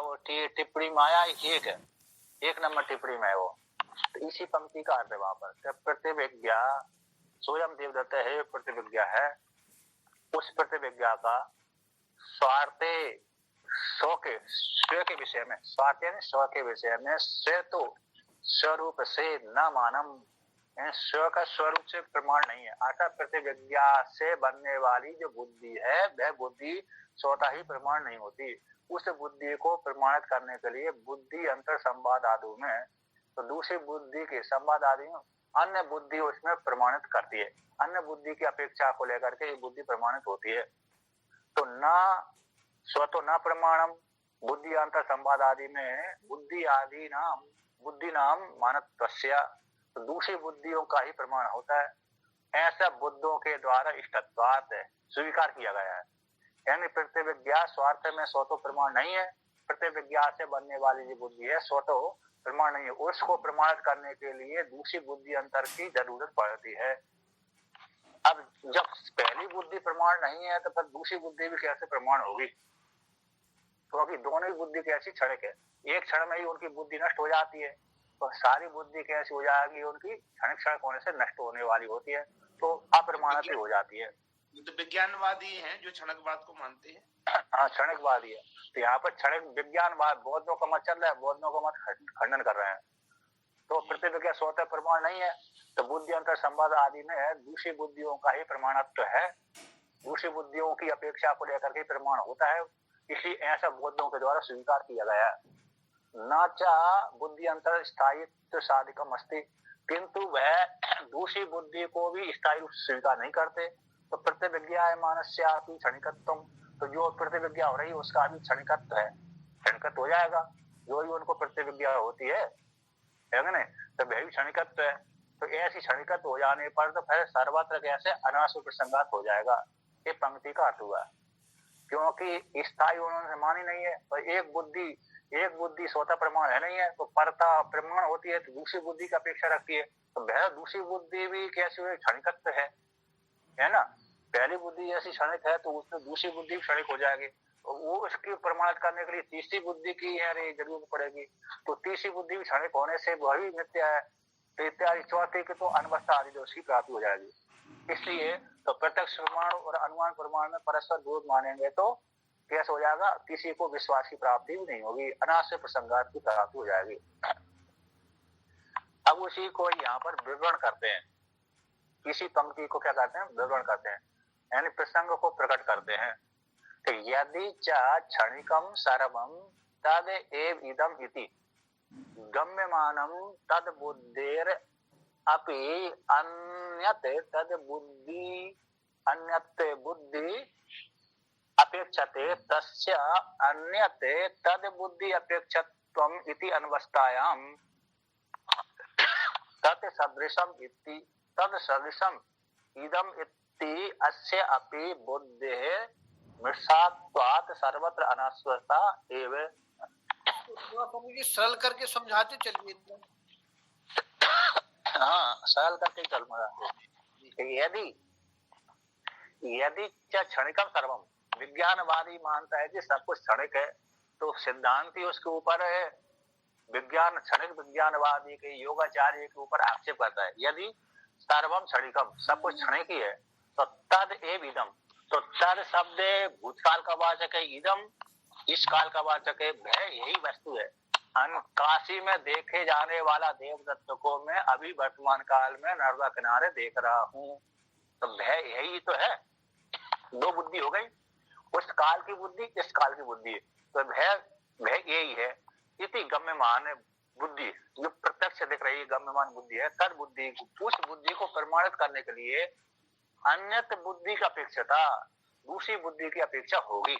वो टिप्पणी में आया एक नंबर टिप्पणी में है वो। तो इसी पंक्ति का अर्थ है वहां पर, प्रतिविज्ञा स्वयं देवदत्त है, प्रतिविज्ञा है, उस प्रतिविज्ञा का स्वार्थे स्व के विषय में, स्वार्थ यानी स्व के विषय में, स्व तो स्वरूप से न मानम, स्व का स्वरूप से प्रमाण नहीं है, अर्थात प्रतिविज्ञा से बनने वाली जो बुद्धि है वह बुद्धि स्वतः ही प्रमाण नहीं होती। उस बुद्धि को प्रमाणित करने के लिए बुद्धि अंतर संवाद आदि में, तो दूसरी बुद्धि के संवाद आदि में अन्य बुद्धि उसमें प्रमाणित करती है, अन्य बुद्धि की अपेक्षा को लेकर के ये बुद्धि प्रमाणित होती है। तो न स्वतो न प्रमाणम, बुद्धि अंतर संवाद आदि में बुद्धि आदि नाम, बुद्धि नाम मानत्वस्य, तो दूसरी बुद्धियों का ही प्रमाण होता है, ऐसा बुद्धों के द्वारा इष्टत्वात् स्वीकार किया गया है। यानी प्रतिविज्ञा स्वार्थ में स्वतो प्रमाण नहीं है, प्रतिविज्ञा से बनने वाली जो बुद्धि है स्वतो प्रमाण नहीं है, उसको प्रमाणित करने के लिए दूसरी बुद्धि अंतर की जरूरत पड़ती है। अब जब पहली बुद्धि प्रमाण नहीं है तो फिर दूसरी बुद्धि भी कैसे प्रमाण होगी, क्योंकि दोनों ही बुद्धि कैसी क्षणिक है, एक क्षण में ही उनकी बुद्धि नष्ट हो जाती है, तो सारी बुद्धि कैसी हो जाएगी, उनकी क्षणिक होने से नष्ट होने वाली होती है, तो अप्रमाणित हो जाती है। तो विज्ञानवादी हैं जो क्षणिकवाद को मानते हैं। हाँ, क्षणिकवादी है। तो यहाँ पर क्षणिक विज्ञानवाद बौद्धों का मत चल रहा है, बौद्धों का मत खंडन कर रहे हैं। तो प्रतिविज्ञा स्वतः प्रमाण नहीं है, तो बुद्धि अंतर संवाद आदि में दूसरी बुद्धियों का ही प्रमाणत्व है, दूसरी बुद्धियों की अपेक्षा को लेकर के प्रमाण होता है, इसलिए ऐसा बौद्धों के द्वारा स्वीकार किया गया है। न चा बुद्धि अंतर स्थायित्व साधिकम अस्ति, किंतु वह दूसरी बुद्धि को भी स्थायी रूप से स्वीकार नहीं करते। तो प्रतिविज्ञा मानस्यापि क्षणिकत्व, तो जो प्रतिविज्ञा हो रही है उसका भी क्षणिकत्व है, क्षणिकत्व हो जाएगा, जो ही उनको प्रतिविज्ञा होती है नहीं, तो वह भी क्षणिकत्व है। तो ऐसी क्षणिकत्व हो जाने पर तो फिर सर्वत्र कैसे अनासु प्रसंगात हो जाएगा, ये पंक्ति का अर्थ हुआ। क्योंकि स्थायी उन्होंने मानी नहीं है, तो एक बुद्धि स्वतः प्रमाण है नहीं है, तो परता प्रमाण होती है तो दूसरी बुद्धि की अपेक्षा रखती है, तो वह दूसरी बुद्धि भी कैसे हुई, क्षणिकत्व है ना। पहली बुद्धि जैसी क्षणिक है तो उसमें दूसरी बुद्धि क्षणिक हो जाएगी, तो वो उसकी प्रमाणित करने के लिए तीसरी बुद्धि की जरूरत पड़ेगी, तो तीसरी बुद्धि भी क्षणिक होने से वही मिथ्या है, तो इत्यादि चौथे के तो अनवस्था आदि दोष की प्राप्ति हो जाएगी। इसलिए तो प्रत्यक्ष प्रमाण और अनुमान प्रमाण में परस्पर विरोध मानेंगे तो कैसे हो जाएगा, किसी को विश्वास की प्राप्ति भी नहीं होगी, अनाश्रय प्रसंगात की प्राप्ति हो जाएगी। अब उसी को यहाँ पर विवरण करते हैं, इसी पंक्ति को क्या कहते हैं, विवरण करते हैं, यानी प्रसंग को प्रकट करते हैं। तो यदि च क्षणिकम सर्वम तद एव इदम इति गम्यमानम तद बुद्धेर अपि अन्यत तद बुद्धि अपेक्षते तस्य अन्यत तद बुद्धि अपेक्षत्वम इति अनवस्थायाम तत् सदृशम इति तद सदृशम इदम इति अस्य अपि बुद्धेः मृषात्वात् सर्वत्र अनास्वता एव। सरल करके समझाते चलिए। हाँ, सरल करके चल। यदि क्षणिकम सर्वम, विज्ञानवादी मानता है कि सब कुछ क्षणिक है, तो सिद्धांति उसके ऊपर क्षणिक विज्ञानवादी के योगाचार्य के ऊपर आक्षेप करता है। यदि सर्वम क्षणिकम, सब कुछ क्षणिक ही है, तो तद एव इदम, तो तद शब्द भूतकाल का वाचक है, इदम इस काल का वाचक है, वह यही वस्तु है। काशी में देखे जाने वाला देवदत्त को मैं अभी वर्तमान काल में नर्मदा किनारे देख रहा हूँ, तो वह यही तो है, दो बुद्धि हो गई, उस काल की बुद्धि इस काल की बुद्धि, तो वह यही है। इति गम्यमान बुद्धि, जो प्रत्यक्ष दिख रही है गम्यमान बुद्धि है, तद बुद्धि, उस बुद्धि को प्रमाणित करने के लिए अन्यत बुद्धि की अपेक्षता, दूसरी बुद्धि की अपेक्षा होगी।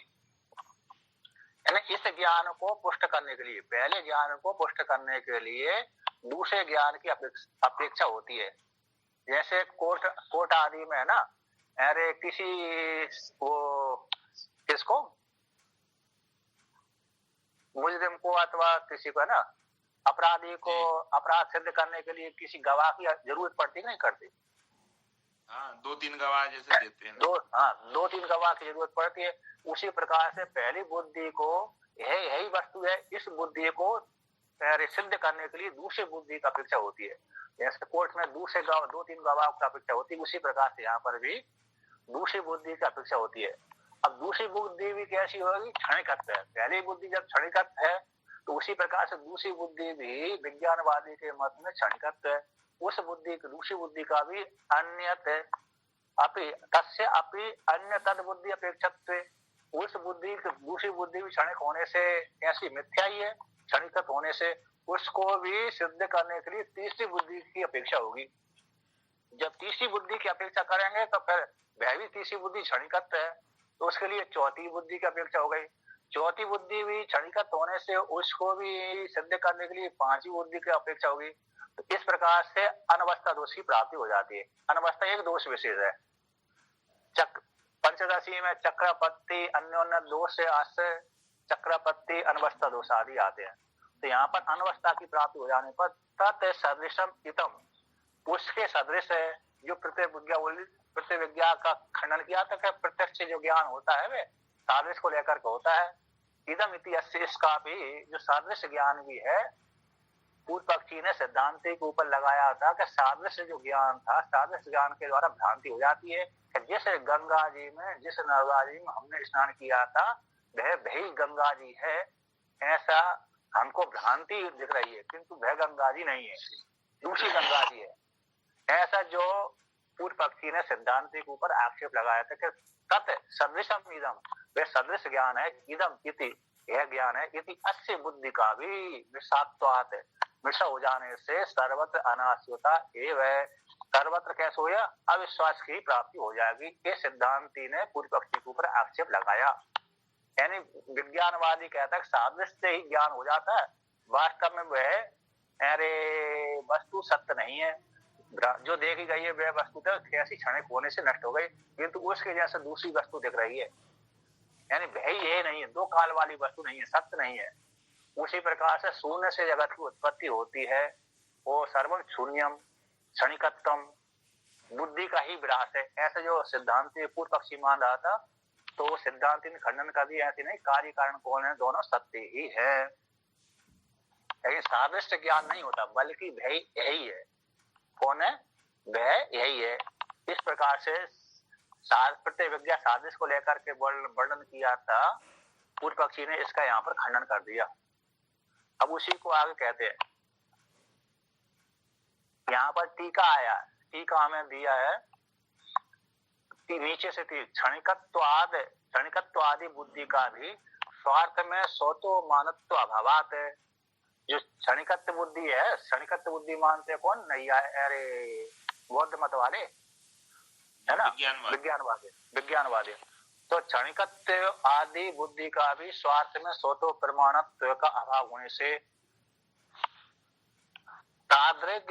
इस ज्ञान को पुष्ट करने के लिए, पहले ज्ञान को पुष्ट करने के लिए दूसरे ज्ञान की अपेक्षा होती है। जैसे कोर्ट आदि में है ना, अरे किसको मुजरिम को अथवा किसी को है ना, अपराधी को अपराध सिद्ध करने के लिए किसी गवाह की जरूरत पड़ती नहीं करती। हाँ, 2-3 गवाह जैसे देते हैं। दो तीन गवाह की जरूरत पड़ती है। उसी प्रकार से पहली बुद्धि को यही वस्तु है। इस बुद्धि को सिद्ध करने के लिए दूसरी बुद्धि की अपेक्षा होती है। जैसे कोर्ट में दूसरे गवाह, 2-3 गवाह की अपेक्षा होती है, उसी प्रकार से यहाँ पर भी दूसरी बुद्धि की अपेक्षा होती है। अब दूसरी बुद्धि भी कैसी होगी? क्षणिकत्व है। पहली बुद्धि जब क्षणिकत्व है तो उसी प्रकार से दूसरी बुद्धि भी विज्ञानवादी के मत में क्षणिकत्व है। उस बुद्धि, दूसरी बुद्धि का भी अन्यत है। तस्य अपि अन्य तद बुद्धि अपेक्षत्व, उस बुद्धि, दूसरी बुद्धि भी क्षणिक होने से ऐसी मिथ्या ही है, क्षणिकत्व होने से उसको भी सिद्ध करने के लिए तीसरी बुद्धि की अपेक्षा होगी। जब तीसरी बुद्धि की अपेक्षा करेंगे तो फिर वह भी तीसरी बुद्धि क्षणिकत्व है, तो उसके लिए चौथी बुद्धि की अपेक्षा हो गई। चौथी बुद्धि भी क्षणिकत्व होने से उसको भी सिद्ध करने के लिए पांचवी बुद्धि की अपेक्षा होगी। तो इस प्रकार से अनवस्था दोष की प्राप्ति हो जाती है। अनवस्था एक दोष विशेष है। पंचदशी में चक्रपत्ति, अन्योन्य दोष से आश्रय, चक्रपत्ति, अनवस्था दोष आदि आते हैं। तो यहाँ पर अनवस्था की प्राप्ति हो जाने पर तत् सदृशम इतम, उसके सदृश है जो प्रतिविज्ञा का खंडन किया था कि प्रत्यक्ष जो ज्ञान होता है वह सादृश्य को लेकर के होता है। इदम इति अस्य, इसका भी जो सादृश्य ज्ञान भी है, पूर्व पक्षी ने सिद्धांति के ऊपर लगाया था कि सादृश्य जो ज्ञान था, सादृश्य ज्ञान के द्वारा भ्रांति हो जाती है कि जिस गंगा जी में, जिस नर्मदा जी में हमने स्नान किया था वह वही गंगा जी है, ऐसा हमको भ्रांति दिख रही है, किंतु वह गंगा जी नहीं है, दूसरी गंगा जी है। ऐसा जो पूर्व पक्षी ने सिद्धांति के ऊपर आक्षेप लगाया था कि तत् सदृशम इदम, वह सदृश ज्ञान है, इदम इति, यह ज्ञान है, इति अस्य बुद्धि का भी विषात्वात्, मिश्र हो जाने से सर्वत्र अनाश्यता एवं, सर्वत्र कैसे होया? अविश्वास की प्राप्ति हो जाएगी। ये सिद्धांति ने पूर्व पक्षी के ऊपर आक्षेप लगाया। यानी विज्ञानवादी कहता है सादृश्य से ही ज्ञान हो जाता है, वास्तव में वह वस्तु सत्य नहीं है, जो देखी गई है वह वस्तु तो कैसी क्षणिक होने से नष्ट हो गई, किंतु उसके जैसे दूसरी वस्तु दिख रही है। यानी वही ये नहीं है, दो काल वाली वस्तु नहीं है, सत्य नहीं है। उसी प्रकार से शून्य से जगत की उत्पत्ति होती है, वो सर्वम शून्यम क्षणिकत्वम, बुद्धि का ही विनाश है, ऐसे जो सिद्धांति पूर्व पक्षी मान रहा था, तो सिद्धांति ने खंडन कर दिया, ऐसी नहीं, कार्य कारण कौन है? दोनों सत्य ही है। लेकिन सादृश्य ज्ञान नहीं होता, बल्कि वह यही है। कौन है? वह यही है। इस प्रकार से प्रतिविज्ञा सादृश्य को लेकर के वर्णन किया था पूर्व पक्षी ने, इसका यहाँ पर खंडन कर दिया। अब उसी को आगे कहते हैं, यहाँ पर टीका आया, टीका हमें दिया है नीचे से, क्षणिकत्व आदि बुद्धि का भी स्वार्थ में स्वतो मानत्व अभावात है। जो क्षणिकत्व बुद्धि है, क्षणिकत्व बुद्धि मानते कौन? नहीं, अरे बौद्ध मत वाले है ना, विज्ञानवादी। तो क्षणिकत्व आदि बुद्धि का भी स्वार्थ में स्वतो प्रमाणत्व का अभाव होने से तादृग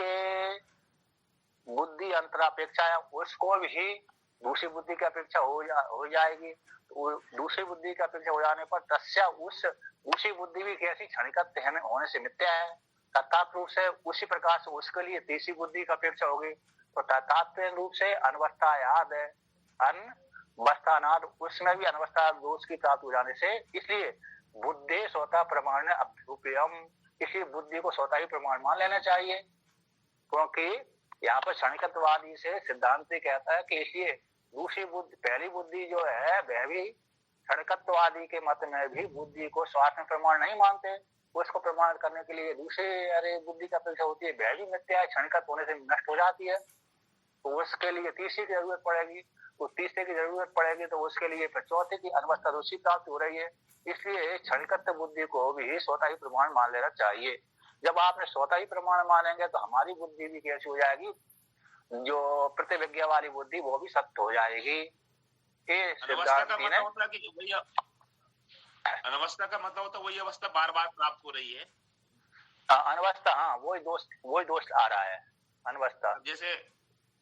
बुद्धि अंतरापेक्षा है, उसको भी दूसरी बुद्धि की अपेक्षा हो जाएगी। तो दूसरी बुद्धि की अपेक्षा हो जाने पर तस्या, उस दूसरी बुद्धि भी कैसी? क्षणिकत्व होने से मिथ्या है। तत्त रूप से उसी प्रकार से उसके लिए तीसरी बुद्धि की अपेक्षा होगी। तो तत्त रूप से अनवस्था याद है, अनवस्थानाद, उसमें भी अनवस्था दोष की प्राप्ति हो जाने से, इसलिए बुद्धि स्वतः प्रमाण अभ्युपयम, इसी बुद्धि को स्वतः ही प्रमाण मान लेना चाहिए। क्योंकि यहाँ पर क्षणिकत्ववादी से सिद्धांति कहता है कि इसलिए दूसरी बुद्धि, पहली बुद्धि जो है वह भी क्षणिकत्ववादी के मत में भी बुद्धि को स्वार्थ में प्रमाण नहीं मानते, उसको प्रमाण करने के लिए दूसरे बुद्धि की अपेक्षा होती है, वह भी मिथ्या है, क्षणिकत्व होने से नष्ट हो जाती है। तो उसके लिए तीसरी की जरूरत पड़ेगी, तो तीसरे की जरूरत पड़ेगी तो उसके लिए फिर चौथे की अनवस्था दोषी प्राप्त हो रही है। इसलिए क्षणिकत्व बुद्धि को भी स्वतः ही प्रमाण मान लेना चाहिए। जब आपने स्वतः ही प्रमाण मानेंगे तो हमारी बुद्धि भी कैसी हो जाएगी? जो प्रतिविज्ञा वाली बुद्धि वो भी सत्य हो जाएगी। अनवस्था का मतलब होता है कि वही, अनवस्था का मतलब होता है वही अवस्था बार बार प्राप्त हो रही है। अनवस्था, हाँ, वही दोष आ रहा है अनवस्था। जैसे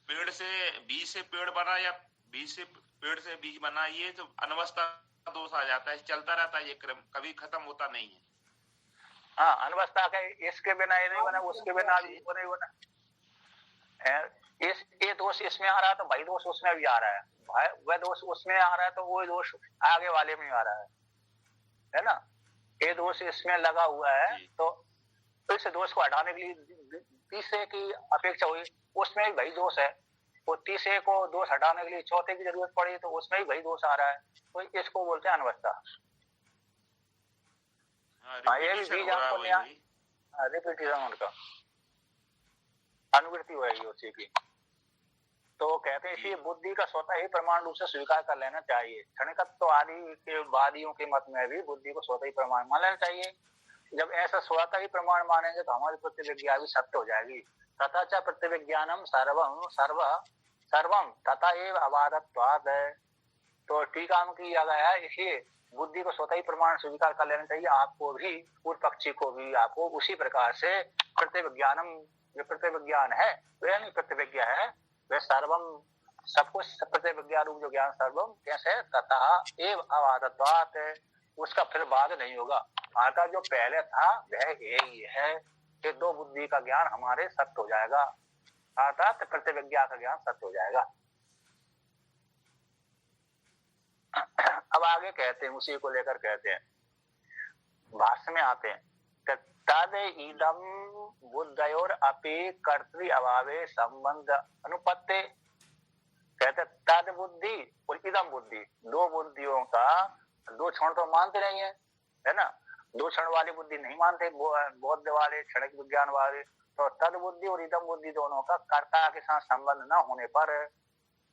पेड़ से बीज से पेड़ बना या बीज से पेड़ से बीज बना, ये तो अनवस्था दोष आ जाता है, चलता रहता है ये क्रम, कभी खत्म होता नहीं है। हाँ, अनवस्था का इसके बिना ये नहीं बना, उसके बिना वो नहीं बना। ये दोष इसमें आ रहा है तो भाई दोष उसमें भी आ रहा है, वह दोष उसमें आ रहा है तो वो दोष आगे वाले में आ रहा है ना। ये दोष इसमें लगा हुआ है, जी। तो इस दोष को हटाने के लिए तीसरे की अपेक्षा हुई, उसमें भी वही दोष है। वो तीसरे को दोष हटाने के लिए चौथे की जरूरत पड़ी तो उसमें भी वही दोष आ रहा है, तो इसको बोलते हैं अनवस्था। ये भी रिपीटिशन बीज हो रहा है, अंकुर वही रिपीटिशन उनका अनुवृत्ति होगी उसी की। तो कहते हैं जी। इसलिए बुद्धि का स्वतः ही प्रमाण रूप से स्वीकार कर लेना चाहिए। क्षणिकत्व आदि के वादियों के मत में भी बुद्धि को स्वतः ही प्रमाण मान लेना चाहिए। जब ऐसा स्वतः ही प्रमाण मानेंगे तो हमारी प्रतिविज्ञा भी सत्य हो जाएगी। तथा च प्रतिविज्ञानम सर्वम तथा एव अबाधत्वात्। तो टीका में किया गया है, इसलिए बुद्धि को स्वतः ही प्रमाण स्वीकार कर लेना चाहिए। आपको भी, पूर्व पक्षी को भी, आपको उसी प्रकार से प्रतिविज्ञानम, जो प्रतिविज्ञान है वह नहीं प्रतिविज्ञा है, वह सर्वम सब कुछ प्रतिविज्ञा रूप जो ज्ञान सर्वम कैसे तथा एव अबाधत्वात्, उसका फिर बाद नहीं होगा। आका जो पहले था वह यही है कि दो बुद्धि का ज्ञान हमारे सत्य हो जाएगा, अर्थात प्रतिविज्ञा का ज्ञान सत्य हो जाएगा। अब आगे कहते हैं, उसी को लेकर कहते हैं, भाष्य में आते हैं, तद इदम बुद्धयोर अपि कर्तृ अभावे संबंध अनुपत्ति। कहते तद बुद्धि और इदम बुद्धि, दो बुद्धियों का, दो क्षण तो मानते नहीं है ना, दो क्षण वाली बुद्धि नहीं मानते बौद्ध वाले, क्षणिक विज्ञान वाले। तो तद बुद्धि और इदम बुद्धि दोनों का कर्ता के साथ संबंध न होने पर,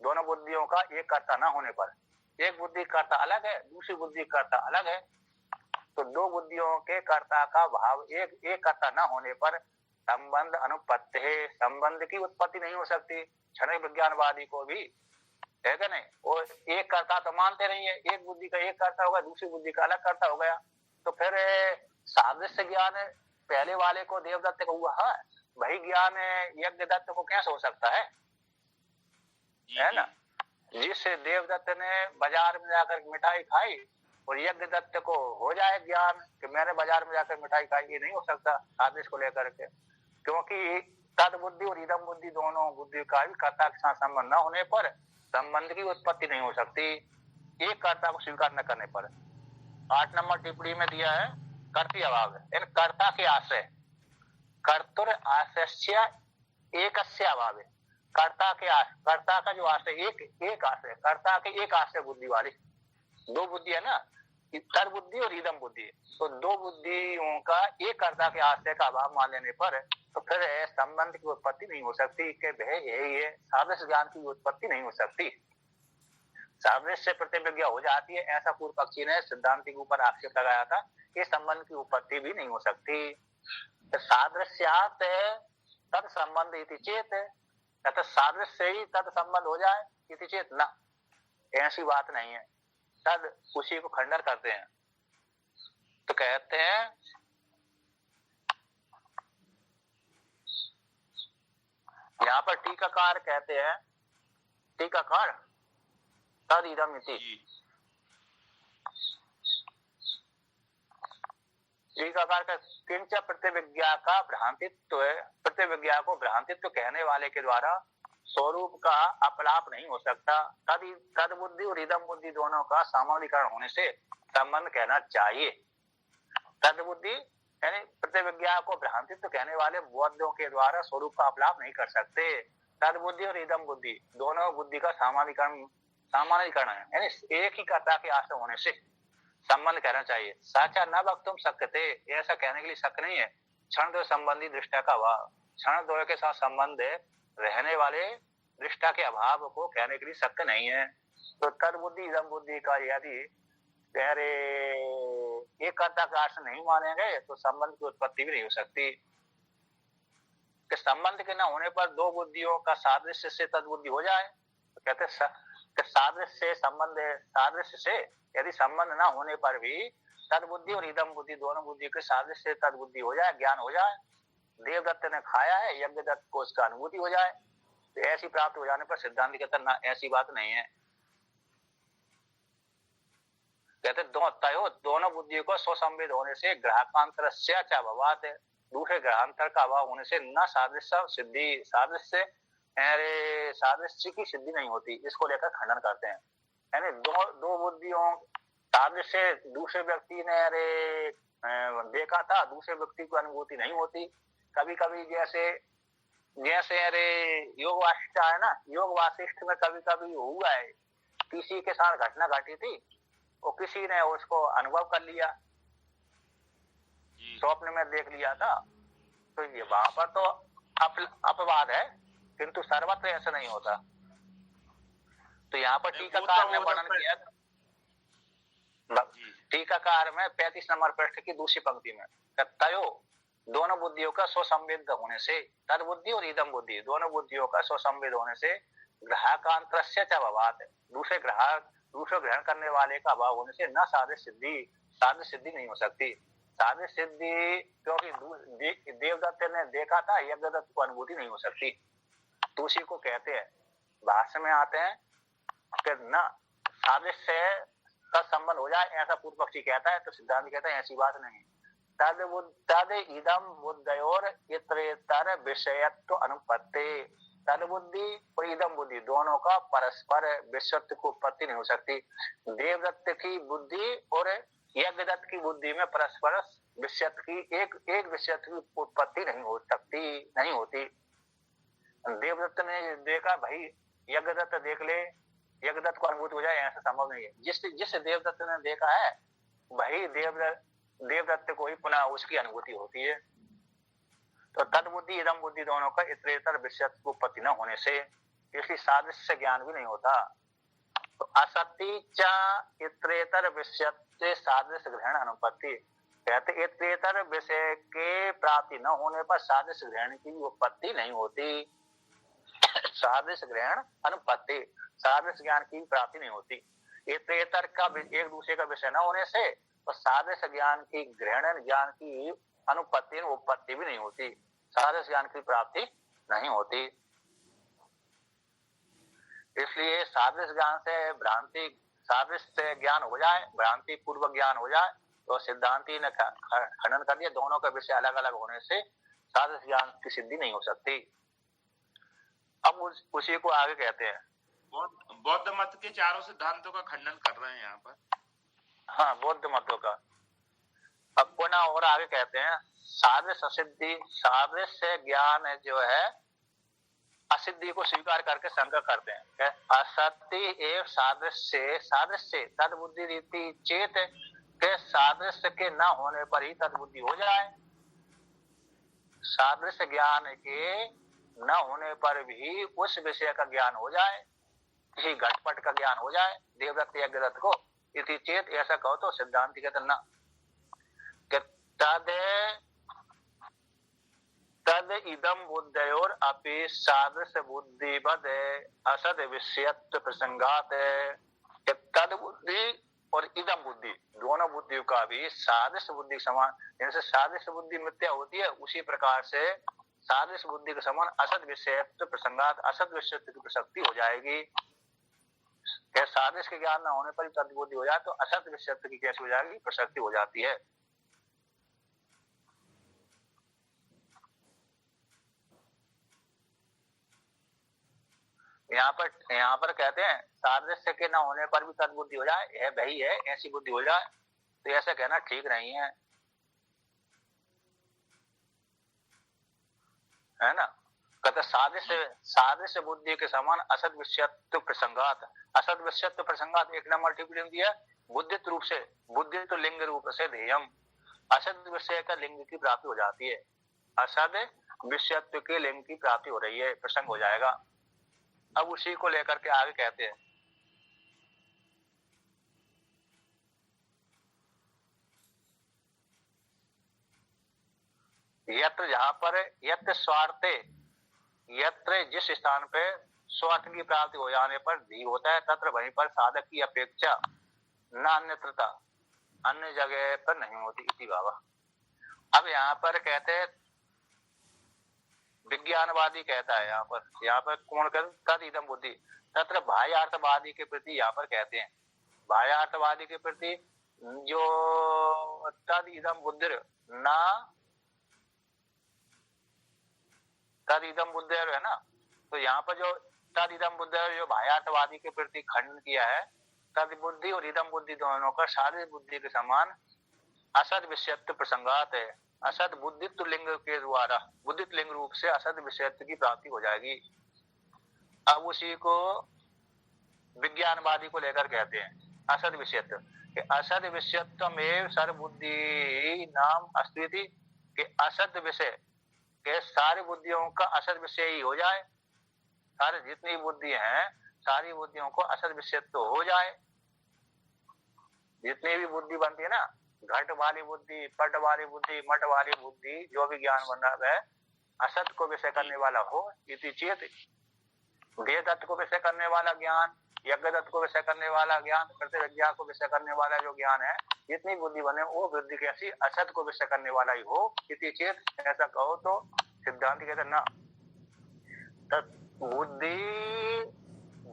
दोनों बुद्धियों का एक कर्ता न होने पर, एक बुद्धि कर्ता अलग है, दूसरी बुद्धि कर्ता अलग है, तो दो बुद्धियों के कर्ता का भाव एक कर्ता न होने पर संबंध अनुपत्ति है, संबंध की उत्पत्ति नहीं हो सकती। क्षणिक विज्ञानवादी को भी है कि नहीं, वो एक कर्ता तो मानते नहीं है, एक बुद्धि का एक कर्ता होगा, दूसरी बुद्धि का अलग कर्ता हो गया। तो फिर सादृश्य ज्ञान पहले वाले को देवदत्त को हुआ, वही ज्ञान यज्ञदत्त को कैसे हो सकता है ना। जिससे देवदत्त ने बाजार में जाकर मिठाई खाई और यज्ञदत्त को हो जाए ज्ञान कि मैंने बाजार में जाकर मिठाई खाई, ये नहीं हो सकता सादृश्य को लेकर के, क्योंकि तद बुद्धि और इदम बुद्धि दोनों बुद्धि का भी कर्ता के साथ संबंध न होने पर संबंध की उत्पत्ति नहीं हो सकती, एक कर्ता को स्वीकार न करने पर। 8 नंबर टिप्पणी में दिया है कर्तृ अभाव, इन कर्ता के आश्रय, कर्तुर आश्रय एकस्य अभाव, कर्ता का जो आश्रय एक आश्रय, कर्ता के एक आश्रय बुद्धि वाली, दो बुद्धि है ना, तद बुद्धि और इदम बुद्धि, तो दो बुद्धियों का एक कर्ता के आश्रय का अभाव मान लेने पर तो फिर संबंध की उत्पत्ति नहीं हो सकती कि वह यही है, सादृश्य ज्ञान की उत्पत्ति नहीं हो सकती, सादृश्य से प्रतिविज्ञा हो जाती है। ऐसा पूर्व पक्षी ने सिद्धांत के ऊपर आक्षेप लगाया था कि संबंध की उत्पत्ति भी नहीं हो सकती। तो सादृश्यात तद संबंध इति चेत, तथा सादृश्य से ही तद संबंध हो जाए इति चेत ना, ऐसी बात नहीं है। तद उसी को खंडन करते हैं, तो कहते हैं यहाँ पर टीकाकार कहते हैं, टीकाकार तद इदम इति, टीकाकार का किंच प्रतिविज्ञा का भ्रांतित्व, प्रतिविज्ञा को भ्रांतित्व कहने वाले के द्वारा स्वरूप का अपलाप नहीं हो सकता। तद बुद्धि और इदम बुद्धि दोनों का सामान्यीकरण होने से संबंध कहना चाहिए। तद बुद्धि यानी प्रतिविज्ञा को भ्रांतित्व कहने वाले बौद्धों के द्वारा स्वरूप का अपलाप नहीं कर सकते। तद बुद्धि और इदम बुद्धि दोनों बुद्धि का सामान्यीकरण है, यानी एक ही कर्ता के आश्रय होने से संबंध कहना चाहिए। साचा न वक्तुम शक्यते, ऐसा कहने के लिए शक नहीं है। क्षण द्वय संबंधी दृष्टा का अभाव, क्षण द्वय के साथ संबंध रहने वाले दृष्टा के अभाव को कहने के लिए शक्य नहीं है। तो तद बुद्धि इदम बुद्धि का यदि एक कर्ता का आश्रय नहीं मानेंगे तो संबंध की उत्पत्ति भी नहीं हो सकती। कि संबंध के न होने पर दो बुद्धियों का सादृश्य से तद बुद्धि हो जाए, तो कहते सादृश्य से संबंध, सादृश्य से यदि संबंध न होने पर भी तद बुद्धि और इदम बुद्धि दोनों बुद्धि के सादृश्य से तद बुद्धि हो जाए, ज्ञान हो जाए। देवदत्त ने खाया है, यज्ञदत्त को उसका अनुभूति हो जाए, तो ऐसी प्राप्त हो जाने पर सिद्धांत कहते ना, ऐसी बात नहीं है। कहते दोनों बुद्धि को स्वसंवेद होने से ग्राहकांतर से अभावात, दूसरे ग्रहांतर का अभाव होने से न सादृश्य सिद्धि, सादृश्य की सिद्धि नहीं होती। इसको लेकर खंडन करते हैं। यानी दो बुद्धियों सादृश्य, दूसरे व्यक्ति ने देखा था, दूसरे व्यक्ति को अनुभूति नहीं होती। कभी कभी जैसे जैसे अरे योग वासिष्ठ है ना, योग वासिष्ठ में कभी कभी हुआ है, किसी के साथ घटना घटी थी और किसी ने उसको अनुभव कर लिया, स्वप्न में देख लिया था, तो ये वहां पर तो अपवाद है, किंतु सर्वत्र ऐसा नहीं होता। तो यहाँ पर टीकाकार ने वर्णन किया, टीकाकार में 35 नंबर पृष्ठ की दूसरी पंक्ति में, तयो दोनों बुद्धियों का स्वसंवेद होने से, तद बुद्धि और इदम बुद्धि दोनों बुद्धियों का स्वसंवेद होने से ग्राहकांतरस्य अभावात, दूसरे ग्रहण करने वाले का अभाव होने से न साध्य सिद्धि नहीं हो सकती। साध्य सिद्धि क्योंकि देवदत्त ने देखा था, यज्ञदत्त को अनुभूति नहीं हो सकती, तो उसी को कहते हैं, भाष्य में आते हैं कि न सादृश्य का संबंध हो जाए ऐसा पूर्व पक्षी कहता है, तो सिद्धांत कहता है ऐसी बात नहीं। तद इदम बुद्धयोर इतरेतर विषयत्व अनुपत्ति, तद बुद्धि और इदम बुद्धि दोनों का परस्पर विषयत्व को उत्पत्ति नहीं हो सकती। देवदत्त की बुद्धि और यज्ञदत्त की बुद्धि में परस्पर विषयत्व की एक विषयत्व की उत्पत्ति नहीं हो सकती, नहीं होती। देवदत्त ने देखा, भाई यज्ञदत्त देख ले, यज्ञदत्त को अनुभूति हो जाए, ऐसा संभव नहीं है। जिस देवदत्त ने देखा है वही देवदत्त को ही पुनः उसकी अनुभूति होती है। तो तद बुद्धि इदम बुद्धि दोनों का इतरेतर विषयत्व की उत्पत्ति न होने से इसलिए सादृश्य ज्ञान भी नहीं होता। तो असत्य च इतरेतर विषयत्व सादृश्य ग्रहण अनुपत्ति, कहते इतरेतर विषय के प्राप्ति न होने पर सादृश्य ग्रहण की उत्पत्ति नहीं होती। सादृश्य ग्रहण अनुपत्ति, सादृश्य ज्ञान की प्राप्ति नहीं होती। इतरेतर का एक दूसरे का विषय न होने से तो सादृश्य ज्ञान की ग्रहण ज्ञान की अनुपत्ति उत्पत्ति भी नहीं होती, सादृश्य ज्ञान की प्राप्ति नहीं होती। इसलिए सादृश्य ज्ञान से भ्रांति, सादृश्य ज्ञान हो जाए, भ्रांति पूर्वक ज्ञान हो जाए, तो सिद्धांती ने खंडन कर दिया, दोनों का विषय अलग अलग होने से सादृश्य ज्ञान की सिद्धि नहीं हो सकती। अब उसी को आगे कहते हैं, बौद्ध मत के चारों सिद्धांतों का खंडन कर रहे हैं यहाँ पर। हाँ, बौद्ध मतों का। अब पुनः और आगे कहते हैं, सादृश्य सिद्धि, सादृश्य ज्ञान जो है असिद्धि को स्वीकार करके शंका करते हैं। असत्य एवं सादृश्य तद बुद्धि रीति चेत के सादृश्य के न होने पर ही तद बुद्धि हो जाए, सादृश्य ज्ञान के न होने पर भी उस विषय का ज्ञान हो जाए, किसी घटपट का ज्ञान हो जाए देवदत्त यज्ञदत्त को, इति चेत ऐसा कहो तो सिद्धांत कहते न तद इदम बुद्धयोर अपि सादृश्य बुद्धिवद असद विषयत्व प्रसंगात, तद बुद्धि और इदम बुद्धि दोनों बुद्धियों का भी सादृश्य बुद्धि समान, जैसे सादृश्य बुद्धि मिथ्या होती है उसी प्रकार से सादृश्य बुद्धि के समान असद विषयत्व प्रसंगात, असद विषयत्व की प्रसक्ति हो जाएगी। सादृश्य के ज्ञान न होने पर तद बुद्धि हो जाए तो असत विषयत्व की कैसे हो जाएगी, प्रसक्ति हो जाती है। यहाँ पर कहते हैं सादृश्य के न होने पर भी तद बुद्धि हो जाए, है भाई है ऐसी बुद्धि हो जाए, तो ऐसा कहना ठीक नहीं है, है ना। कहते सादृश्य बुद्धि के समान असद विषयत्व प्रसंगात, असद विषयत्व प्रसंगात एक नंबर टिप्पणी दिया, बुद्धित्व रूप से, बुद्धित्व लिंग रूप से ध्येयम, असद विषय का लिंग की प्राप्ति हो जाती है, असद विषयत्व के लिंग की प्राप्ति हो रही है, प्रसंग हो जाएगा। अब उसी को लेकर के आगे कहते हैं, यत्र जहां पर यत्र स्वार्थे, यत्र जिस स्थान पे स्वार्थ की प्राप्ति हो जाने पर धी होता है, तत्र वहीं पर साधक की अपेक्षा न अन्यत्रता अन्य जगह पर नहीं होती, इति भावा। अब यहाँ पर कहते हैं विज्ञानवादी कहता है, यहाँ पर कौन कहता, तद इदम बुद्धि, तत्र बाह्यार्थवादी के प्रति यहाँ पर कहते हैं, बाह्यार्थवादी के प्रति जो तद इदम बुद्धि ना, तद इदम बुद्धि है ना, तो यहाँ पर जो तद इदम बुद्धि जो बाह्यार्थवादी के प्रति खंडन किया है, तद बुद्धि और इदम बुद्धि दोनों का शारीरिक बुद्धि के समान असद विषयत्व प्रसंगात है, असद बुद्धित्व लिंग के द्वारा बुद्धित्व लिंग रूप से असद विषयत्व की प्राप्ति हो जाएगी। अब उसी को विज्ञानवादी को लेकर कहते हैं असद विषयत्व, कि असद विषयत्व में सर्वबुद्धि नाम अस्तित्व, कि असद विषय के सारी बुद्धियों का असद विषय ही हो जाए, सारे जितनी बुद्धि हैं सारी बुद्धियों को असद विषयत्व हो जाए। जितनी भी बुद्धि बनती है ना, घट वाली बुद्धि, पट वाली बुद्धि, मठ वाली बुद्धि, जो भी ज्ञान बन रहा है असत को विषय करने वाला हो इति चेत। वेदत्व को विषय करने वाला ज्ञान, यज्ञदत्त को विषय करने वाला ज्ञान, प्रतिविज्ञा को विषय करने वाला जो ज्ञान है, जितनी बुद्धि बने वो बुद्धि कैसी असत को विषय करने वाला ही हो इति चेत। ऐसा कहो तो सिद्धांत कहते ना, बुद्धि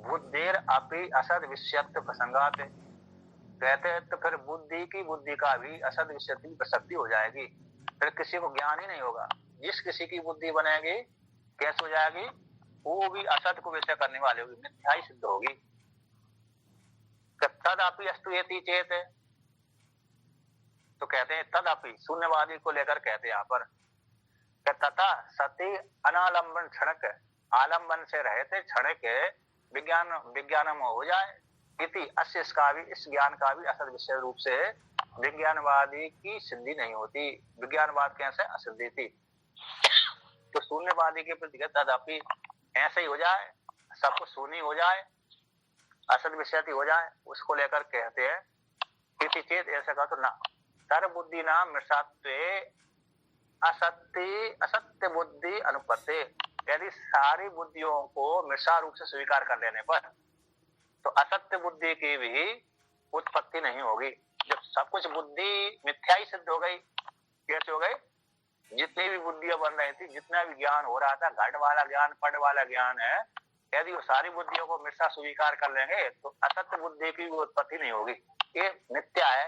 बुद्धिर अपि असद विषयत्व प्रसंगात, कहते हैं तो फिर बुद्धि की बुद्धि का भी असद विषयत्व की प्रसक्ति हो जाएगी, फिर किसी को ज्ञान ही नहीं होगा। जिस किसी की बुद्धि बनेगी कैसे हो जाएगी, वो भी असत को विषय करने वाले होगी, मिथ्या ही सिद्ध होगी। तदपि अस्तु इति चेत, तो कहते हैं तदपि शून्यवादी को लेकर कहते हैं यहाँ पर, तथा सती अनालंबन क्षणक, आलंबन से रहते क्षणक विज्ञानम हो जाए इति अस्य, इसका भी इस ज्ञान का भी असद विषय रूप से विज्ञानवादी की सिद्धि नहीं होती। विज्ञानवाद कैसे असिद्धि थी, तो शून्यवादी के प्रति तदपि ऐसे ही हो जाए, सब कुछ शून्य हो जाए, असद विषय हो जाए, उसको लेकर कहते हैं इति चेत, ऐसा कहा तो ना सर्वबुद्धि नाम मृषात्वे असत्य बुद्धि अनुपत्ति, यदि सारी बुद्धियों को मृषा रूप से स्वीकार कर लेने पर तो असत्य बुद्धि की भी उत्पत्ति नहीं होगी। जब सब कुछ बुद्धि मिथ्या ही सिद्ध हो गई, कैसे हो गई, जितनी भी बुद्धियां बन रही थी, जितना भी ज्ञान हो रहा था, घट वाला ज्ञान, पट वाला ज्ञान है, यदि वो सारी बुद्धियों को मिथ्या स्वीकार कर लेंगे तो असत्य बुद्धि की उत्पत्ति नहीं होगी। ये मिथ्या है,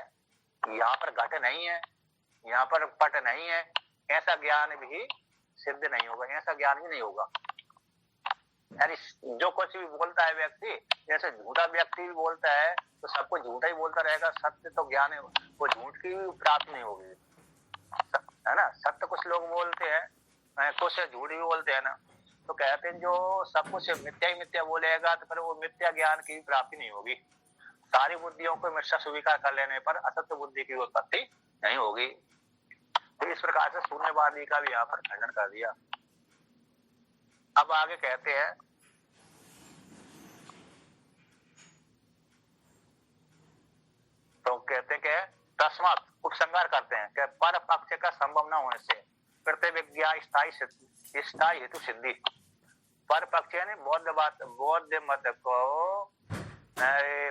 यहाँ पर घट नहीं है, यहाँ पर पट नहीं है, ऐसा ज्ञान भी सिद्ध नहीं होगा, ऐसा ज्ञान भी नहीं होगा। यानी जो कुछ भी बोलता है व्यक्ति, जैसे झूठा व्यक्ति भी बोलता है तो सब कुछ झूठा ही बोलता रहेगा, सत्य तो ज्ञान है, वो झूठ की भी प्राप्ति नहीं होगी, है ना। सत्य कुछ लोग बोलते हैं, कुछ झूठ भी बोलते हैं ना, तो कहते हैं जो सब कुछ मिथ्या ही मिथ्या बोलेगा तो फिर वो मिथ्या ज्ञान की प्राप्ति नहीं होगी। सारी बुद्धियों को मिथ्या स्वीकार कर लेने पर असत्य बुद्धि की उत्पत्ति नहीं होगी। तो इस प्रकार से शून्यवादी का भी यहाँ पर खंडन कर दिया। अब आगे कहते हैं तो कहते हैं कि तस्मात् उपसंहार करते हैं कि पर पक्ष का संभव न होने से प्रतिविज्ञा स्थायी हेतु सिद्धि, पर पक्ष यानी बौद्ध मत को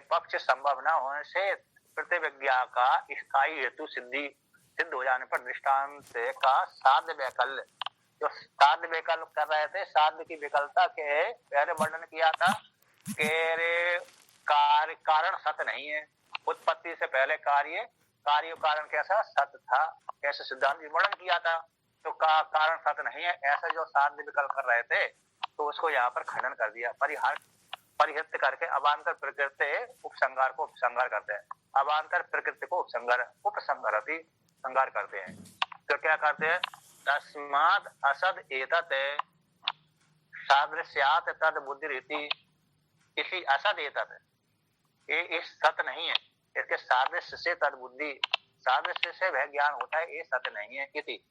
पक्ष संभव न होने से प्रतिविज्ञा का स्थायी हेतु सिद्ध हो जाने पर दृष्टांत का साध्य वैकल्य, जो साध्य वैकल्य कर रहे थे, साध्य की विकलता के पहले वर्णन किया था कि कारण सत्य नहीं है, उत्पत्ति से पहले कार्य कारण कैसा सत्य था, ऐसे सिद्धांत वर्णन किया था, तो कारण सत्य नहीं है, ऐसा जो साध्य विकल्प कर रहे थे तो उसको यहाँ पर खंडन कर दिया। परिहृत करके अवान्तर प्रकृति उपसंहार को उपसंहार करते हैं, अवान्तर प्रकृति को उपसंहार करते हैं। तो क्या करते हैं, तस्माद असद एतत् सादृश्यात् तद बुद्धि रीति, इसी असद एतत् ये इस सत्य नहीं है, इसके सादृश्य से तद बुद्धि, सादृश्य से वह ज्ञान होता है, ये सत्य नहीं है इति।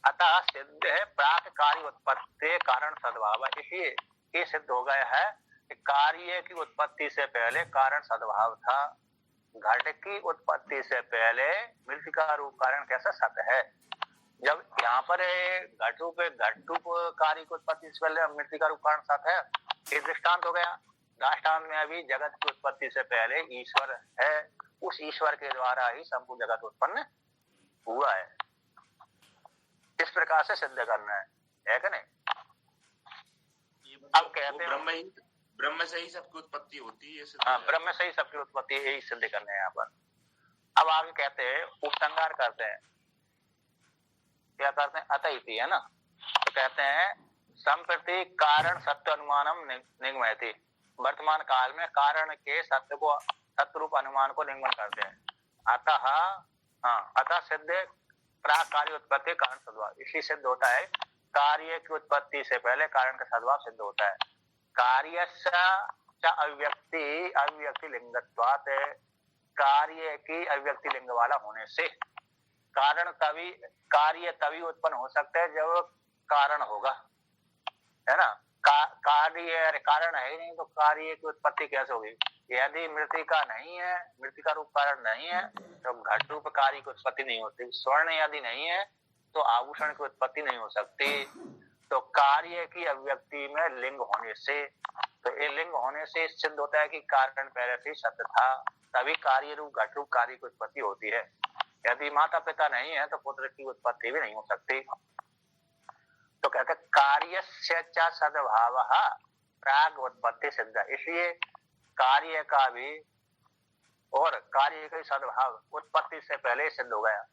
अतः सिद्ध है प्राक कार्य उत्पत्ति कारण सद्भाव, इसलिए ये सिद्ध हो गया है कि कार्य की उत्पत्ति से पहले कारण सद्भाव था, घट की उत्पत्ति से पहले मृतिका रूप कारण कैसा सत्य है। जब यहाँ पर घट रूप कार्य की उत्पत्ति से पहले मृतिका रूप कारण सत्य है, ये दृष्टांत हो गया। दृष्टांत में अभी जगत की उत्पत्ति से पहले ईश्वर है, उस ईश्वर के द्वारा ही संपूर्ण जगत उत्पन्न हुआ है, इस प्रकार से सिद्ध करना है कि नहीं। अब कहते हैं ब्रह्म से ही सबकी उत्पत्ति होती है, हाँ, ब्रह्म से ही सबकी उत्पत्ति यही सिद्ध करने हैं यहाँ पर। अब आगे कहते हैं उपसंहार करते हैं, क्या करते हैं, अतइति है ना, तो कहते हैं संप्रति कारण सत्य अनुमानम निगमयति, वर्तमान काल में कारण के सत्य रूप अनुमान को निगमन करते हैं। अतः अतः सिद्ध प्राक कार्य उत्पत्ति कारण सद्भाव, इसलिए सिद्ध होता है कार्य की उत्पत्ति से पहले कारण का सद्भाव सिद्ध होता है। कार्यस्य अव्यक्ति अव्यक्ति लिंगत्वात्, कार्य की अव्यक्ति लिंग वाला होने से कारण तभी कार्य तभी उत्पन्न हो सकता है जब कारण होगा, है ना। कार्य कारण है ही नहीं तो कार्य की उत्पत्ति कैसे होगी। यदि मृतिका नहीं है, मृतिका रूप कारण नहीं है तो घट रूप कार्य की उत्पत्ति नहीं होती। स्वर्ण यदि नहीं है तो आभूषण की उत्पत्ति नहीं हो सकती। तो कार्य की अव्यक्ति में लिंग होने से, तो ये लिंग होने से सिद्ध होता है कि कारण पहले से सत्य था, तभी कार्य रूप घट रूप कार्य की उत्पत्ति होती है। यदि माता पिता नहीं है तो पुत्र की उत्पत्ति भी नहीं हो सकती। तो कहते कार्यस्य च सद्भाव प्राग उत्पत्ति सिद्ध, इसलिए कार्य का भी और कार्य का सद्भाव उत्पत्ति से पहले सिद्ध हो गया।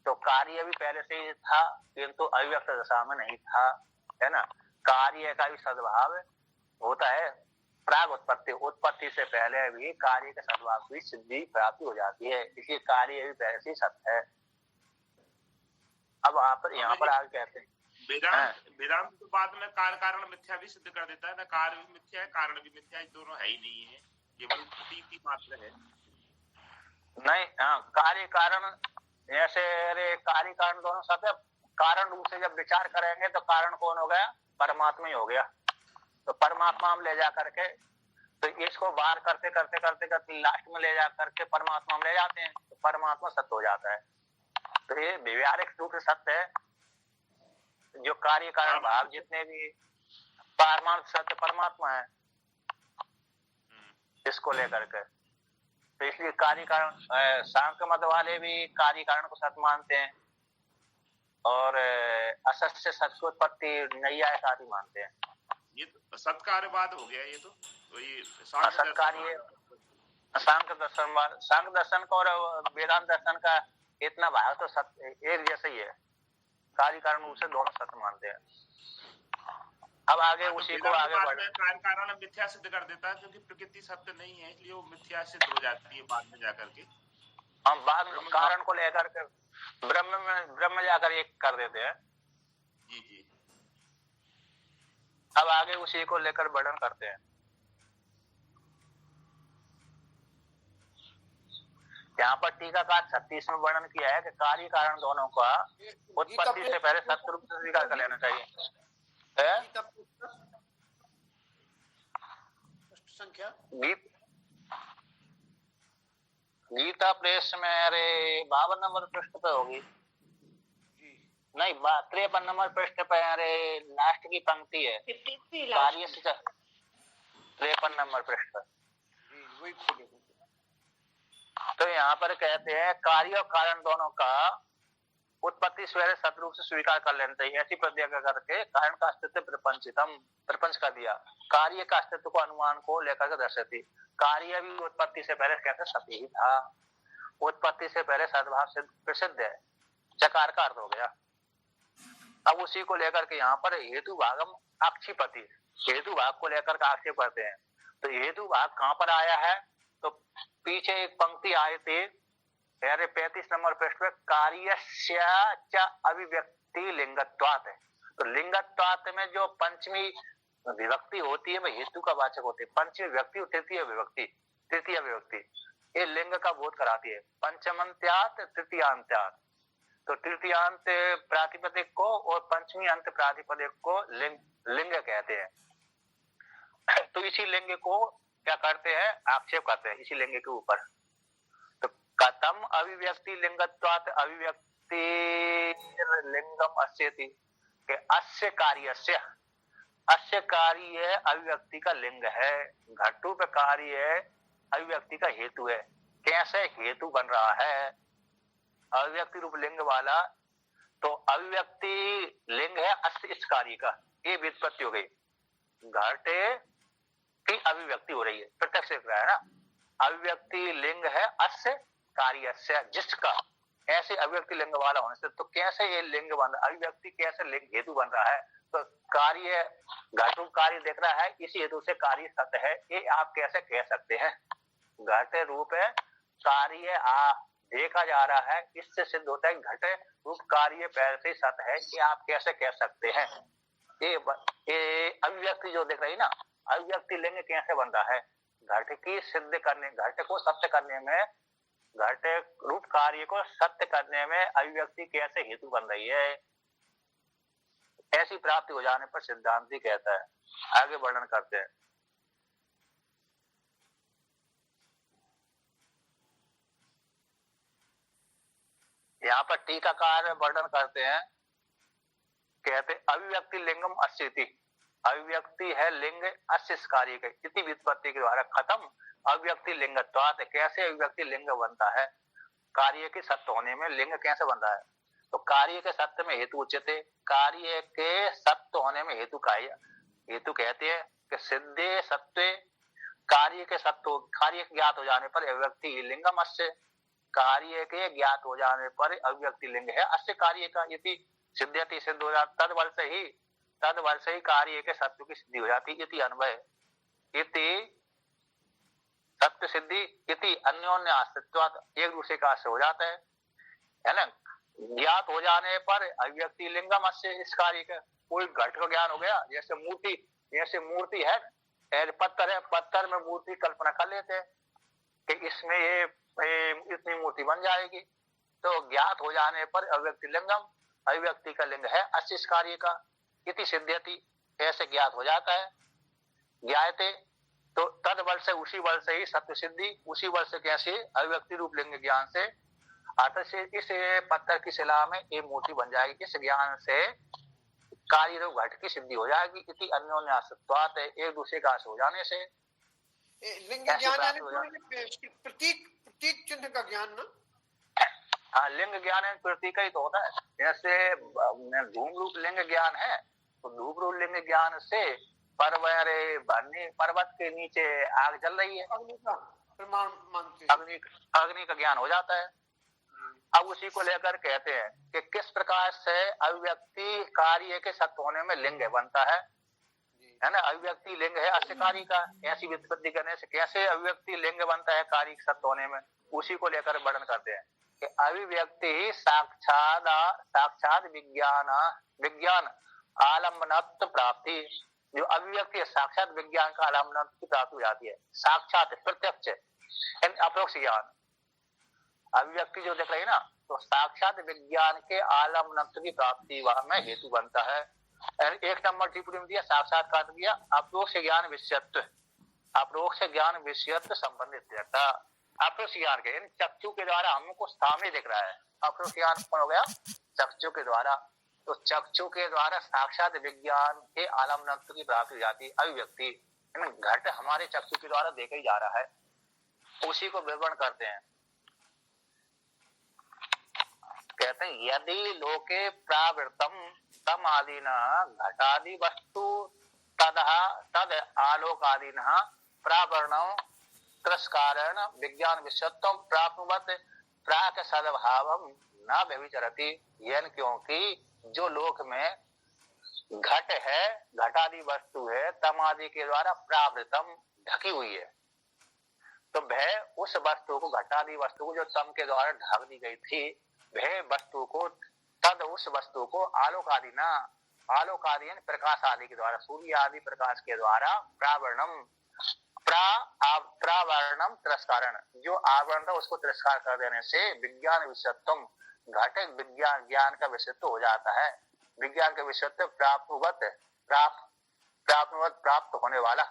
तो कार्य भी पहले से ही था किंतु अव्यक्त दशा में नहीं था, है ना। कार्य का भी सद्भाव होता है प्राग उत्पत्ति, उत्पत्ति से पहले भी कार्य के सद्भाव की सिद्धि प्राप्ति हो जाती है, इसलिए कार्य भी पहले से सत्य है। अब आप यहाँ पर आगे कहते हैं वेदांत तो बाद में कार्य कारण मिथ्या भी सिद्ध कर देता है ना, कार्य भी मिथ्या है कारण भी मिथ्या है, दोनों है ही नहीं है, केवल प्रतीति मात्र है। नहीं, कार्य कारण ऐसे, अरे कार्य कारण दोनों सत्य। कारण रूप से जब विचार करेंगे तो कारण कौन हो गया, परमात्मा ही हो गया। तो परमात्मा हम ले जा करके, तो इसको बाहर करते करते करते करते लास्ट में ले जा करके परमात्मा हम ले जाते हैं, तो परमात्मा सत्य हो जाता है। तो ये व्यवहारिक रूप से सत्य है। जो कार्य कारण भाव जितने भी पारमार्थ सत्य परमात्मा है, इसको लेकर के। तो इसलिए कार्य कारण सांख्य मत वाले भी कार्य कारण को सत्य मानते हैं और असत से सत्य की उत्पत्ति नैयायिक आदि मानते हैं। ये तो सत्कार्यवाद हो गया, ये तो ये सत्कार्य सांख्य दर्शन का और वेदांत दर्शन का इतना भाव तो सत्य एक जैसा ही है, कार्य कारण रूप से दोनों सत्य मानते हैं। अब आगे उसी को आगे बढ़े, कार्य कारण मिथ्या सिद्ध कर देता है क्योंकि प्रकृति सत्य नहीं है, इसलिए वो मिथ्या सिद्ध हो जाती है बाद में जाकर के। हम बाद में कारण को लेकर के ब्रह्म जाकर एक कर देते हैं। जी जी। अब आगे उसी को लेकर वर्णन करते हैं। यहाँ पर टीकाकार 36 में वर्णन किया है कि कार्य कारण दोनों का उत्पत्ति से पहले सत्य रूप से स्वीकार कर लेना चाहिए। संख्या गीता प्रेस में अरे 52 नंबर पृष्ठ पे होगी, नहीं 53 नंबर पृष्ठ पे, अरे लास्ट की पंक्ति है, कार्य से 53 नंबर पृष्ठ पर। तो यहाँ पर कहते हैं कार्य और कारण दोनों का उत्पत्ति स्वेरे सदरूप से स्वीकार कर लेना चाहिए। ऐसी प्रतिज्ञा करके कारण का अस्तित्व प्रपंच कर दिया, कार्य का अस्तित्व को अनुमान को लेकर के दर्शाती। कार्य भी उत्पत्ति से पहले कैसे सत्य ही था, उत्पत्ति से पहले सद्भाव से प्रसिद्ध है, चकार का अर्थ हो गया। अब उसी को लेकर के यहाँ पर हेतु भागम आक्षेपति, हेतु भाग को लेकर के आक्षेप करते हैं। तो हेतु भाग कहाँ पर आया है, तो पीछे एक पंक्ति आई थी 35 नंबर पृष्ठ पे, कार्यस्य च अभिव्यक्ति लिंगत्वात् है। तो लिंगत्वात् में जो पंचमी विभक्ति होती है वह हेतु का वाचक होती है। पंचमी विभक्ति और तृतीय विभक्ति ये लिंग का बोध कराती है। पंचमंत्यात् तृतीयांत्यात्, तो तृतीयांत प्रातिपदिक को और पंचमी अंत प्रातिपदिक को लिंग कहते हैं। तो इसी लिंग को क्या करते हैं, आक्षेप करते हैं इसी लिंग के ऊपर। तो कथम अभिव्यक्ति लिंगत्वात् अभिव्यक्ति लिंगम अस्यति, कि अस्य कार्य अभिव्यक्ति का लिंग है, घटू पे कार्य अभिव्यक्ति का हेतु है। कैसे हेतु बन रहा है अभिव्यक्ति रूप लिंग वाला, तो अभिव्यक्ति लिंग है अस्य इस कार्य का, ये व्युत्पत्ति हो गई। घटे की अभिव्यक्ति हो रही है, प्रत्यक्ष दिख रहा है ना। अभिव्यक्ति लिंग है अस्य कार्यस्य, जिसका, ऐसे अभिव्यक्ति लिंग वाला होने से तो कैसे ये लिंग बन रहा, अभिव्यक्ति कैसे लिंग हेतु बन रहा है। तो कार्य घटू कार्य देख रहा है, इसी हेतु से कार्य सत्य है, ये आप कैसे कह सकते हैं। घट रूप है कार्य देखा जा रहा है, इससे सिद्ध होता है घट रूप कार्य पहले से सत है। कि आप कैसे कह सकते हैं? ये अभिव्यक्ति जो दिख रही ना, अभिव्यक्ति लिंग कैसे बनता है? घट की सिद्ध करने, घट को सत्य करने में, घट रूप कार्य को सत्य करने में अभिव्यक्ति कैसे हेतु बन रही है? ऐसी प्राप्ति हो जाने पर सिद्धांती कहता है। आगे वर्णन करते हैं। यहाँ पर टीकाकार वर्णन करते हैं, कहते अभिव्यक्ति लिंगम अस्थिति, अभिव्यक्ति है लिंग अस्य कार्य के इति व्युत्पत्ति के द्वारा खत्म अभिव्यक्ति लिंगत्वात्। कैसे अभिव्यक्ति लिंग बनता है? कार्य के सत्य होने में लिंग कैसे बनता है? तो कार्य के सत्य में हेतु उच्यते, कार्य के सत्य होने में हेतु का हेतु कहते हैं कि सिद्धे सत्य, कार्य के सत्य, कार्य ज्ञात हो जाने पर अभिव्यक्ति लिंगम अस्य, कार्य के ज्ञात हो जाने पर अभिव्यक्ति लिंग है अस्य कार्य का। इति सिद्ध्यति, सिद्ध हो जाता, तद बल से ही कार्य के सत्य की सिद्धि हो जाती। इति अन्वय, इति सत्य सिद्धि, इति अन्योन्य आश्रित्वात्, एक दूसरे का आश्रय हो जाता है ना। ज्ञात हो जाने पर अभिव्यक्ति लिंगम अस्य, इस कार्य का। कोई घट का ज्ञान हो गया, जैसे मूर्ति, जैसे मूर्ति है, पत्थर है, पत्थर में मूर्ति कल्पना कर लेते हैं कि इसमें ये इतनी मूर्ति बन जाएगी। तो ज्ञात हो जाने पर अभिव्यक्ति लिंगम, अभिव्यक्ति का लिंग है अस्य इस कार्य का। इति सिद्ध्यति, ऐसे ज्ञात हो जाता है। ज्ञायते, तो तद बल से, उसी बल से ही सत्य सिद्धि, उसी बल से कैसे? अभिव्यक्ति रूप लिंग ज्ञान से, अर्थात से इस पत्थर की शिला में एक मूर्ति बन जाएगी। इस ज्ञान से कार्य रूप घट की सिद्धि हो जाएगी। इति अन्योन्य आश्रित्वात्, एक दूसरे का आश्रय हो जाने से। लिंग ज्ञान प्रतीक चिन्ह का ज्ञान ना? हाँ, लिंग ज्ञान है, प्रतीक ही तो होता है। जैसे धूम रूप लिंग ज्ञान है, तो धूप रूप लिंग ज्ञान से पर्वत के नीचे आग जल रही है, अग्नि का ज्ञान हो जाता है। अब उसी को लेकर कहते हैं कि किस प्रकार से अभिव्यक्ति कार्य के सत्य होने में लिंग बनता है ना। अभिव्यक्ति लिंग है अस्य कार्य का, ऐसी व्युत्पत्ति करने से कैसे अभिव्यक्ति लिंग बनता है कार्य के सत्य होने में, उसी को लेकर वर्णन करते हैं कि अभिव्यक्ति साक्षात विज्ञान आलम्बनत्व प्राप्ति। जो अभिव्यक्ति है, साक्षात विज्ञान का आलम्बनत्व की प्राप्ति हो जाती है। साक्षात प्रत्यक्ष अप्रोक्ष ज्ञान, अभिव्यक्ति जो देख रही है ना, तो साक्षात विज्ञान के आलम्बनत्व की प्राप्ति में हेतु बनता है। एक नंबर टिप्पणी में दिया, साक्षात्कार दिया, अप्रोक्ष ज्ञान विषयत्व, अप्रोक्ष ज्ञान विषयत्व संबंधित रहता। अप्रोक्ष ज्ञान के चक्षु के द्वारा हमको सामने दिख रहा है, अप्रोक्ष ज्ञान कौन हो गया? चक्षु के द्वारा। तो चक्षु के द्वारा साक्षात विज्ञान के आलम्बनत्व की प्राप्ति हो जाती है अभिव्यक्ति। घट हमारे चक्षु के द्वारा देखा ही जा रहा है, उसी को विवरण करते हैं। कहते हैं यदि लोके प्रावृतम तम आदिना घटादि वस्तु तद आलोकादिना प्रावरणं तिरस्कारेण विज्ञान विषयत्व प्राप्नुवत् प्राक सद्भावं न व्यभिचरति। यह क्योंकि जो लोक में घट है, घटादि वस्तु है, तम आदि के द्वारा प्रावृतम ढकी हुई है, तो वह उस वस्तु को, घटादि वस्तु को जो तम के द्वारा ढक दी गई थी, वह वस्तु को, तद उस वस्तु को आलोक आदि ना, आलोक आदि प्रकाश आदि के द्वारा, सूर्य आदि प्रकाश के द्वारा प्रावरणम तिरस्कारण, जो आवरण था उसको तिरस्कार कर देने से विज्ञान विषयत्व, घट विज्ञान ज्ञान का विषयत्व हो जाता है। विज्ञान का विषयत्व प्राप्त होने वाला